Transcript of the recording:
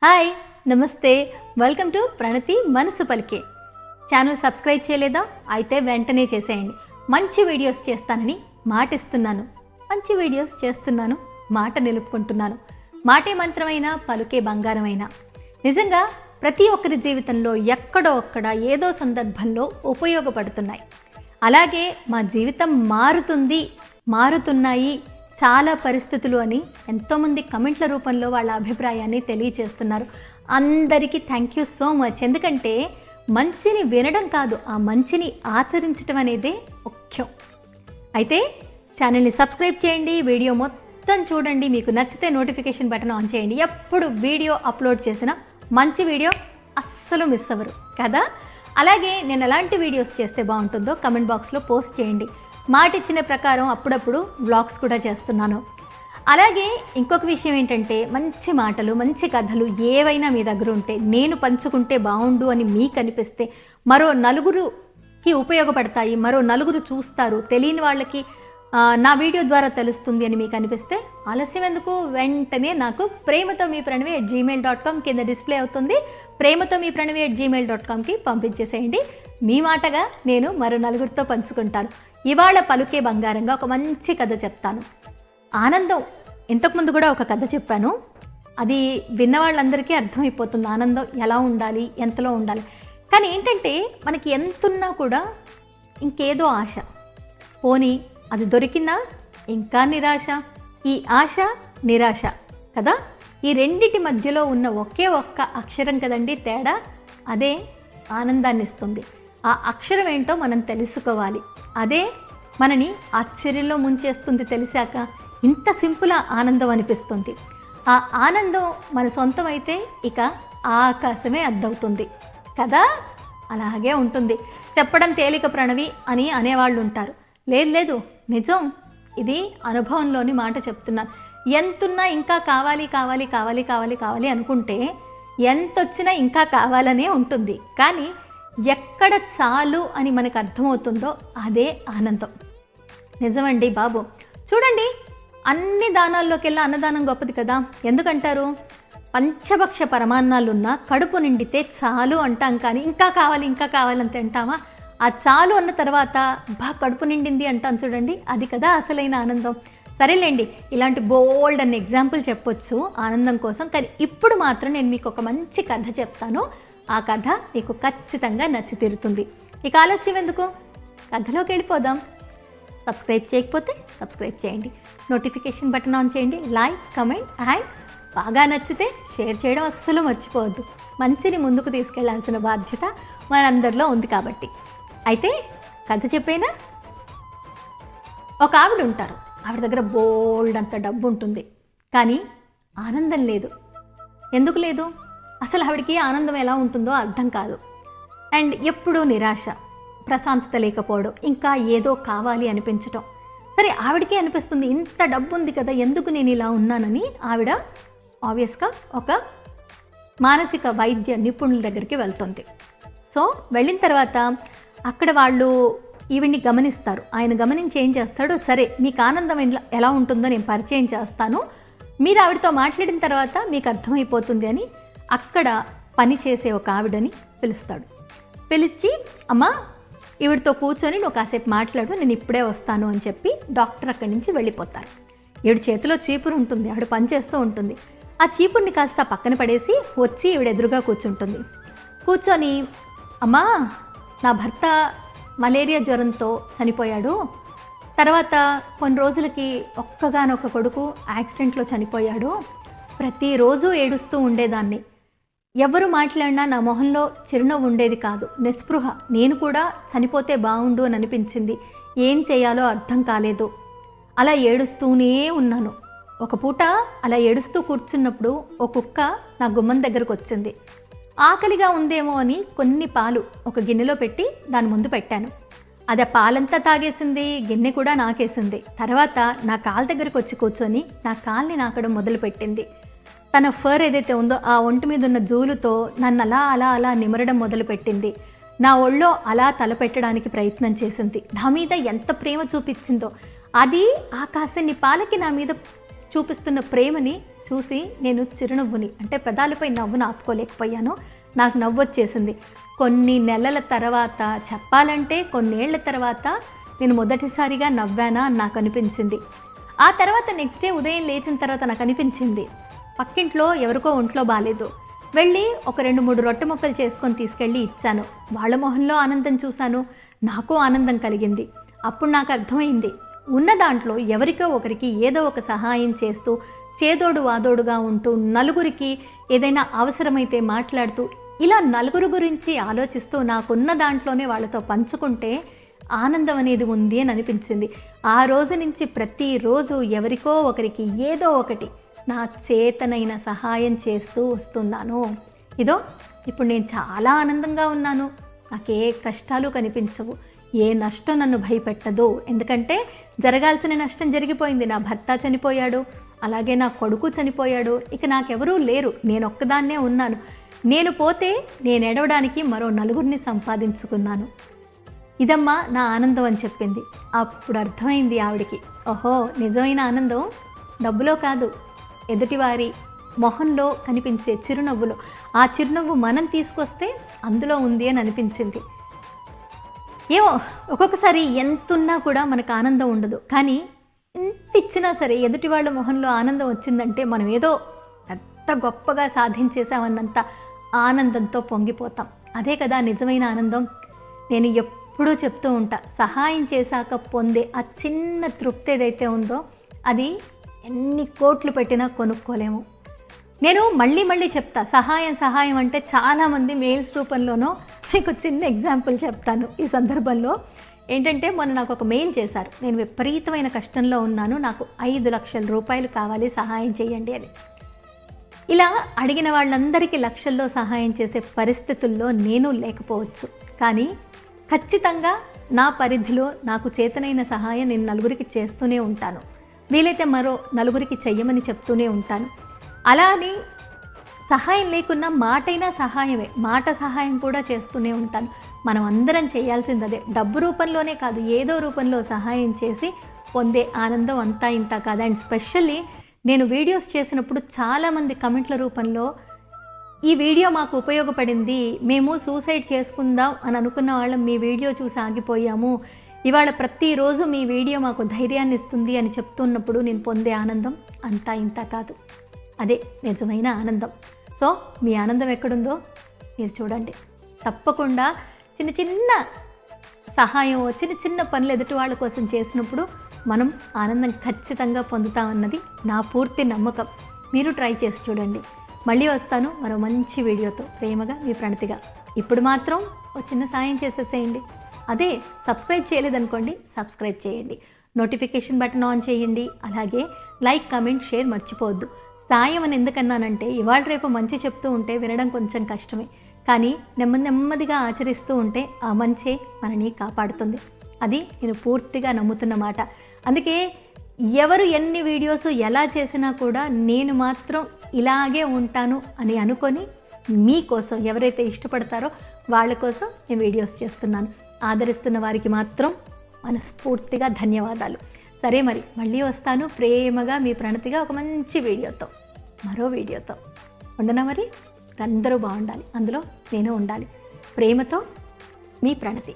Hi నమస్తే, welcome to ప్రణతి మనసు పలికే. ఛానల్ సబ్స్క్రైబ్ చేయలేదా? అయితే వెంటనే చేసేయండి. మంచి వీడియోస్ చేస్తానని మాటిస్తున్నాను, మంచి వీడియోస్ చేస్తున్నాను, మాట నిలుపుకుంటున్నాను. మాటే మంత్రమైన, పలుకే బంగారమైన. నిజంగా ప్రతి ఒక్కరి జీవితంలో ఎక్కడో ఒక్కడ ఏదో సందర్భంలో ఉపయోగపడుతున్నాయి. అలాగే మా జీవితం మారుతున్నాయి చాలా పరిస్థితులు అని ఎంతోమంది కమెంట్ల రూపంలో వాళ్ళ అభిప్రాయాన్ని తెలియచేస్తున్నారు. అందరికీ థ్యాంక్ యూ సో మచ్. ఎందుకంటే మంచిని వినడం కాదు, ఆ మంచిని ఆచరించడం అనేదే ముఖ్యం. అయితే ఛానల్ని సబ్స్క్రైబ్ చేయండి, వీడియో మొత్తం చూడండి. మీకు నచ్చితే నోటిఫికేషన్ బటన్ ఆన్ చేయండి. ఎప్పుడు వీడియో అప్లోడ్ చేసినా మంచి వీడియో అస్సలు మిస్ అవ్వరు కదా. అలాగే నేను ఎలాంటి వీడియోస్ చేస్తే బాగుంటుందో కమెంట్ బాక్స్లో పోస్ట్ చేయండి. మాట ఇచ్చిన ప్రకారం అప్పుడప్పుడు వ్లాగ్స్ కూడా చేస్తున్నాను. అలాగే ఇంకొక విషయం ఏంటంటే, మంచి మాటలు, మంచి కథలు ఏవైనా మీ దగ్గర ఉంటే నేను పంచుకుంటే బాగుండు అని మీకు అనిపిస్తే, మరో నలుగురికి ఉపయోగపడతాయి, మరో నలుగురు చూస్తారు, తెలియని వాళ్ళకి నా వీడియో ద్వారా తెలుస్తుంది అని మీకు అనిపిస్తే ఆలస్యం ఎందుకు, వెంటనే నాకు prematomeepranvi@gmail.com కింద డిస్ప్లే అవుతుంది. prematomeepranvi@gmail.comకి పంపించేసేయండి. మీ మాటగా నేను మరో నలుగురితో పంచుకుంటాను. ఇవాళ పలుకే బంగారంగా ఒక మంచి కథ చెప్తాను. ఆనందం. ఇంతకుముందు కూడా ఒక కథ చెప్పాను, అది విన్న వాళ్ళందరికీ అర్థమైపోతుంది ఆనందం ఎలా ఉండాలి, ఎంతలో ఉండాలి. కానీ ఏంటంటే మనకి ఎంతున్నా కూడా ఇంకేదో ఆశ, పోనీ అది దొరికినా ఇంకా నిరాశ, ఈ ఆశ నిరాశ కదా. ఈ రెండిటి మధ్యలో ఉన్న ఒకే ఒక్క అక్షరం కదండి తేడా, అదే ఆనందాన్ని ఇస్తుంది. ఆ అక్షరం ఏంటో మనం తెలుసుకోవాలి. అదే మనని ఆశ్చర్యంలో ముంచేస్తుంది. తెలిసాక ఇంత సింపుల్ ఆనందం అనిపిస్తుంది. ఆ ఆనందం మన సొంతం అయితే ఇక ఆకాశమే అద్దవుతుంది కదా. అలాగే ఉంటుంది. చెప్పడం తేలిక ప్రణవి అని అనేవాళ్ళు ఉంటారు. లేదు, నిజం. ఇది అనుభవంలోని మాట చెప్తున్నాను. ఎంతున్నా ఇంకా కావాలి కావాలి కావాలి కావాలి కావాలి అనుకుంటే ఎంతొచ్చినా ఇంకా కావాలనే ఉంటుంది. కానీ ఎక్కడ చాలు అని మనకు అర్థమవుతుందో అదే ఆనందం. నిజమండి బాబు. చూడండి, అన్ని దానాల్లోకెల్లా అన్నదానం గొప్పది కదా. ఎందుకంటారు? పంచభక్ష పరమాన్నాలున్నా కడుపు నిండితే చాలు అంటాం, కానీ ఇంకా కావాలి ఇంకా కావాలంటే అంటామా? ఆ చాలు అన్న తర్వాత కడుపు నిండింది అంటాం చూడండి, అది కదా అసలైన ఆనందం. సరేలేండి, ఇలాంటి బోల్డ్ అనే ఎగ్జాంపుల్ చెప్పొచ్చు ఆనందం కోసం. కానీ ఇప్పుడు మాత్రం నేను మీకు ఒక మంచి కథ చెప్తాను. ఆ కథ మీకు ఖచ్చితంగా నచ్చి తీరుతుంది. ఇక ఆలస్యం ఎందుకు, కథలోకి వెళ్ళిపోదాం. సబ్స్క్రైబ్ చేయకపోతే సబ్స్క్రైబ్ చేయండి, నోటిఫికేషన్ బటన్ ఆన్ చేయండి, లైక్, కమెంట్ అండ్ బాగా నచ్చితే షేర్ చేయడం అస్సలు మర్చిపోవద్దు. మంచిని ముందుకు తీసుకెళ్లాల్సిన బాధ్యత మనందరిలో ఉంది కాబట్టి. అయితే కథ చెప్పేనా. ఒక ఆవిడ ఉంటారు, ఆవిడ దగ్గర బోల్డ్ అంత డబ్బు ఉంటుంది, కానీ ఆనందం లేదు. ఎందుకు లేదు? అసలు ఆవిడకి ఆనందం ఎలా ఉంటుందో అర్థం కాదు. అండ్ ఎప్పుడూ నిరాశ, ప్రశాంతత లేకపోవడం, ఇంకా ఏదో కావాలి అనిపించటం. సరే, ఆవిడకే అనిపిస్తుంది ఇంత డబ్బు ఉంది కదా, ఎందుకు నేను ఇలా ఉన్నానని. ఆవిడ ఆబ్వియస్గా ఒక మానసిక వైద్య నిపుణుల దగ్గరికి వెళ్తుంది. సో వెళ్ళిన తర్వాత అక్కడ వాళ్ళు ఈవిడ్ని గమనిస్తారు. ఆయన గమనించి ఏం చేస్తాడు, సరే మీకు ఆనందం ఎలా ఉంటుందో నేను పరిచయం చేస్తాను, మీరు ఆవిడతో మాట్లాడిన తర్వాత మీకు అర్థమైపోతుంది అని అక్కడ పనిచేసే ఒక ఆవిడని పిలుస్తాడు. పిలిచి, అమ్మ ఈవిడితో కూర్చొని నువ్వు కాసేపు మాట్లాడు, నేను ఇప్పుడే వస్తాను అని చెప్పి డాక్టర్ అక్కడి నుంచి వెళ్ళిపోతారు. ఈవిడ చేతిలో చీపురు ఉంటుంది, ఆవిడ పనిచేస్తూ ఉంటుంది. ఆ చీపుర్ని కాస్త పక్కన పడేసి వచ్చి ఈవిడ ఎదురుగా కూర్చుంటుంది. కూర్చొని, అమ్మా నా భర్త మలేరియా జ్వరంతో చనిపోయాడు, తర్వాత కొన్ని రోజులకి ఒక్కగానొక్క కొడుకు యాక్సిడెంట్లో చనిపోయాడు, ప్రతిరోజు ఏడుస్తూ ఉండేదాన్ని, ఎవరు మాట్లాడినా నా మొహంలో చిరునవ్వు ఉండేది కాదు, నిస్పృహ, నేను కూడా చనిపోతే బాగుండు అని అనిపించింది, ఏం చేయాలో అర్థం కాలేదు, అలా ఏడుస్తూనే ఉన్నాను. ఒక పూట అలా ఏడుస్తూ కూర్చున్నప్పుడు ఒక కుక్క నా గుమ్మం దగ్గరకు వచ్చింది. ఆకలిగా ఉందేమో అని కొన్ని పాలు ఒక గిన్నెలో పెట్టి దాని ముందు పెట్టాను. అది ఆ పాలంతా తాగేసింది, గిన్నె కూడా నాకేసింది. తర్వాత నా కాళ్ళ దగ్గరకు వచ్చి కూర్చొని నా కాల్ని నాకడం మొదలుపెట్టింది. తన ఫర్ ఏదైతే ఉందో ఆ ఒంటి మీద ఉన్న జూలుతో నన్ను అలా అలా అలా నిమరడం మొదలుపెట్టింది. నా ఒళ్ళో అలా తలపెట్టడానికి ప్రయత్నం చేసింది. నా మీద ఎంత ప్రేమ చూపించిందో, అది ఆ కాసన్ని పాలకి నా మీద చూపిస్తున్న ప్రేమని చూసి నేను చిరునవ్వుని అంటే పెదాలపై నవ్వును ఆపుకోలేకపోయాను. నాకు నవ్వు వచ్చేసింది. కొన్ని నెలల తర్వాత చెప్పాలంటే కొన్నేళ్ల తర్వాత నేను మొదటిసారిగా నవ్వానా అని నాకు అనిపించింది. ఆ తర్వాత నెక్స్ట్ డే ఉదయం లేచిన తర్వాత నాకు అనిపించింది పక్కింట్లో ఎవరికో ఒంట్లో బాగాలేదు, వెళ్ళి ఒక 2-3 రొట్టె ముక్కలు చేసుకొని తీసుకెళ్ళి ఇచ్చాను. వాళ్ళ మొహంలో ఆనందం చూశాను, నాకు ఆనందం కలిగింది. అప్పుడు నాకు అర్థమైంది ఉన్న దాంట్లో ఎవరికో ఒకరికి ఏదో ఒక సహాయం చేస్తూ చేదోడు వాదోడుగా ఉంటూ నలుగురికి ఏదైనా అవసరమైతే మాట్లాడుతూ ఇలా నలుగురు గురించి ఆలోచిస్తూ నాకున్న దాంట్లోనే వాళ్ళతో పంచుకుంటే ఆనందం అనేది ఉంది అని అనిపించింది. ఆ రోజు నుంచి ప్రతిరోజు ఎవరికో ఒకరికి ఏదో ఒకటి నా చేతనైన సహాయం చేస్తూ వస్తున్నాను. ఇదో ఇప్పుడు నేను చాలా ఆనందంగా ఉన్నాను. నాకే కష్టాలు కనిపించవు, ఏ నష్టం నన్ను భయపెట్టదు. ఎందుకంటే జరగాల్సిన నష్టం జరిగిపోయింది. నా భర్త చనిపోయాడు, అలాగే నా కొడుకు చనిపోయాడు, ఇక నాకెవరూ లేరు, నేను ఒక్కదాన్నే ఉన్నాను. నేను పోతే నేను ఎడవడానికి మరో 4 సంపాదించుకున్నాను. ఇదమ్మా నా ఆనందం అని చెప్పింది. అప్పుడు అర్థమైంది ఆవిడికి, ఓహో నిజమైన ఆనందం డబ్బులో కాదు, ఎదుటివారి మొహంలో కనిపించే చిరునవ్వులో. ఆ చిరునవ్వు మనం తీసుకొస్తే అందులో ఉంది అని అనిపించింది. ఏమో ఒక్కొక్కసారి ఎంతున్నా కూడా మనకు ఆనందం ఉండదు, కానీ ఎంత ఇచ్చినా సరే ఎదుటి వాళ్ళ మొహంలో ఆనందం వచ్చిందంటే మనం ఏదో పెద్ద గొప్పగా సాధించేసామన్నంత ఆనందంతో పొంగిపోతాం. అదే కదా నిజమైన ఆనందం. నేను ఎప్పుడూ చెప్తూ ఉంటా, సహాయం చేశాక పొందే ఆ చిన్న తృప్తి ఏదైతే ఉందో అది ఎన్ని కోట్లు పెట్టినా కొనుక్కోలేము. నేను మళ్ళీ చెప్తా, సహాయం అంటే చాలామంది మెయిల్స్ రూపంలోనో. మీకు చిన్న ఎగ్జాంపుల్ చెప్తాను ఈ సందర్భంలో. ఏంటంటే మొన్న నాకు ఒక మెయిల్ చేశారు, నేను విపరీతమైన కష్టంలో ఉన్నాను, నాకు 5 లక్షల రూపాయలు కావాలి, సహాయం చేయండి అని. ఇలా అడిగిన వాళ్ళందరికీ లక్షల్లో సహాయం చేసే పరిస్థితుల్లో నేను లేకపోవచ్చు, కానీ ఖచ్చితంగా నా పరిధిలో నాకు చేతనైన సహాయం నేను నలుగురికి చేస్తూనే ఉంటాను. వీలైతే మరో 4 చెయ్యమని చెప్తూనే ఉంటాను. అలా అని సహాయం లేకున్నా మాటైనా సహాయమే, మాట సహాయం కూడా చేస్తూనే ఉంటాను. మనం అందరం చేయాల్సింది అదే. డబ్బు రూపంలోనే కాదు, ఏదో రూపంలో సహాయం చేసి పొందే ఆనందం అంతా ఇంత కాదు. అండ్ స్పెషల్లీ నేను వీడియోస్ చేసినప్పుడు చాలామంది కమెంట్ల రూపంలో ఈ వీడియో మాకు ఉపయోగపడింది, మేము సూసైడ్ చేసుకుందాం అని అనుకున్న వాళ్ళం మీ వీడియో చూసి ఆగిపోయాము, ఇవాళ ప్రతిరోజు మీ వీడియో మాకు ధైర్యాన్ని ఇస్తుంది అని చెప్తున్నప్పుడు నేను పొందే ఆనందం అంతా ఇంత కాదు. అదే నిజమైన ఆనందం. సో మీ ఆనందం ఎక్కడుందో మీరు చూడండి. తప్పకుండా చిన్న సహాయం, చిన్న పనులు ఎదుటి వాళ్ళ కోసం చేసినప్పుడు మనం ఆనందం ఖచ్చితంగా పొందుతామన్నది నా పూర్తి నమ్మకం. మీరు ట్రై చేసి చూడండి. మళ్ళీ వస్తాను మరో మంచి వీడియోతో. ప్రేమగా మీ ప్రణతిగా. ఇప్పుడు మాత్రం ఒక చిన్న సాయం చేసేసేయండి. అదే సబ్స్క్రైబ్ చేయలేదనుకోండి, సబ్స్క్రైబ్ చేయండి, నోటిఫికేషన్ బటన్ ఆన్ చేయండి, అలాగే లైక్ కామెంట్ షేర్ మర్చిపోవద్దు. సాయం అని ఎందుకన్నానంటే ఇవాళ రేపు మంచి చెప్తూ ఉంటే వినడం కొంచెం కష్టమే, కానీ నెమ్మదిగా ఆచరిస్తూ ఉంటే ఆ మంచే మనని కాపాడుతుంది. అది నేను పూర్తిగా నమ్ముతున్న మాట. అందుకే ఎవరు ఎన్ని వీడియోస్ ఎలా చేసినా కూడా నేను మాత్రం ఇలాగే ఉంటాను అని అనుకొని మీకోసం, ఎవరైతే ఇష్టపడతారో వాళ్ళ కోసం నేను వీడియోస్ చేస్తున్నాను. ఆదరిస్తున్న వారికి మాత్రం మనస్ఫూర్తిగా ధన్యవాదాలు. సరే మరి మళ్ళీ వస్తాను ప్రేమగా మీ ప్రణతిగా ఒక మంచి వీడియోతో, మరో వీడియోతో. ఉండనా మరి? అందరూ బాగుండాలి, అందులో నేను ఉండాలి. ప్రేమతో మీ ప్రణతి.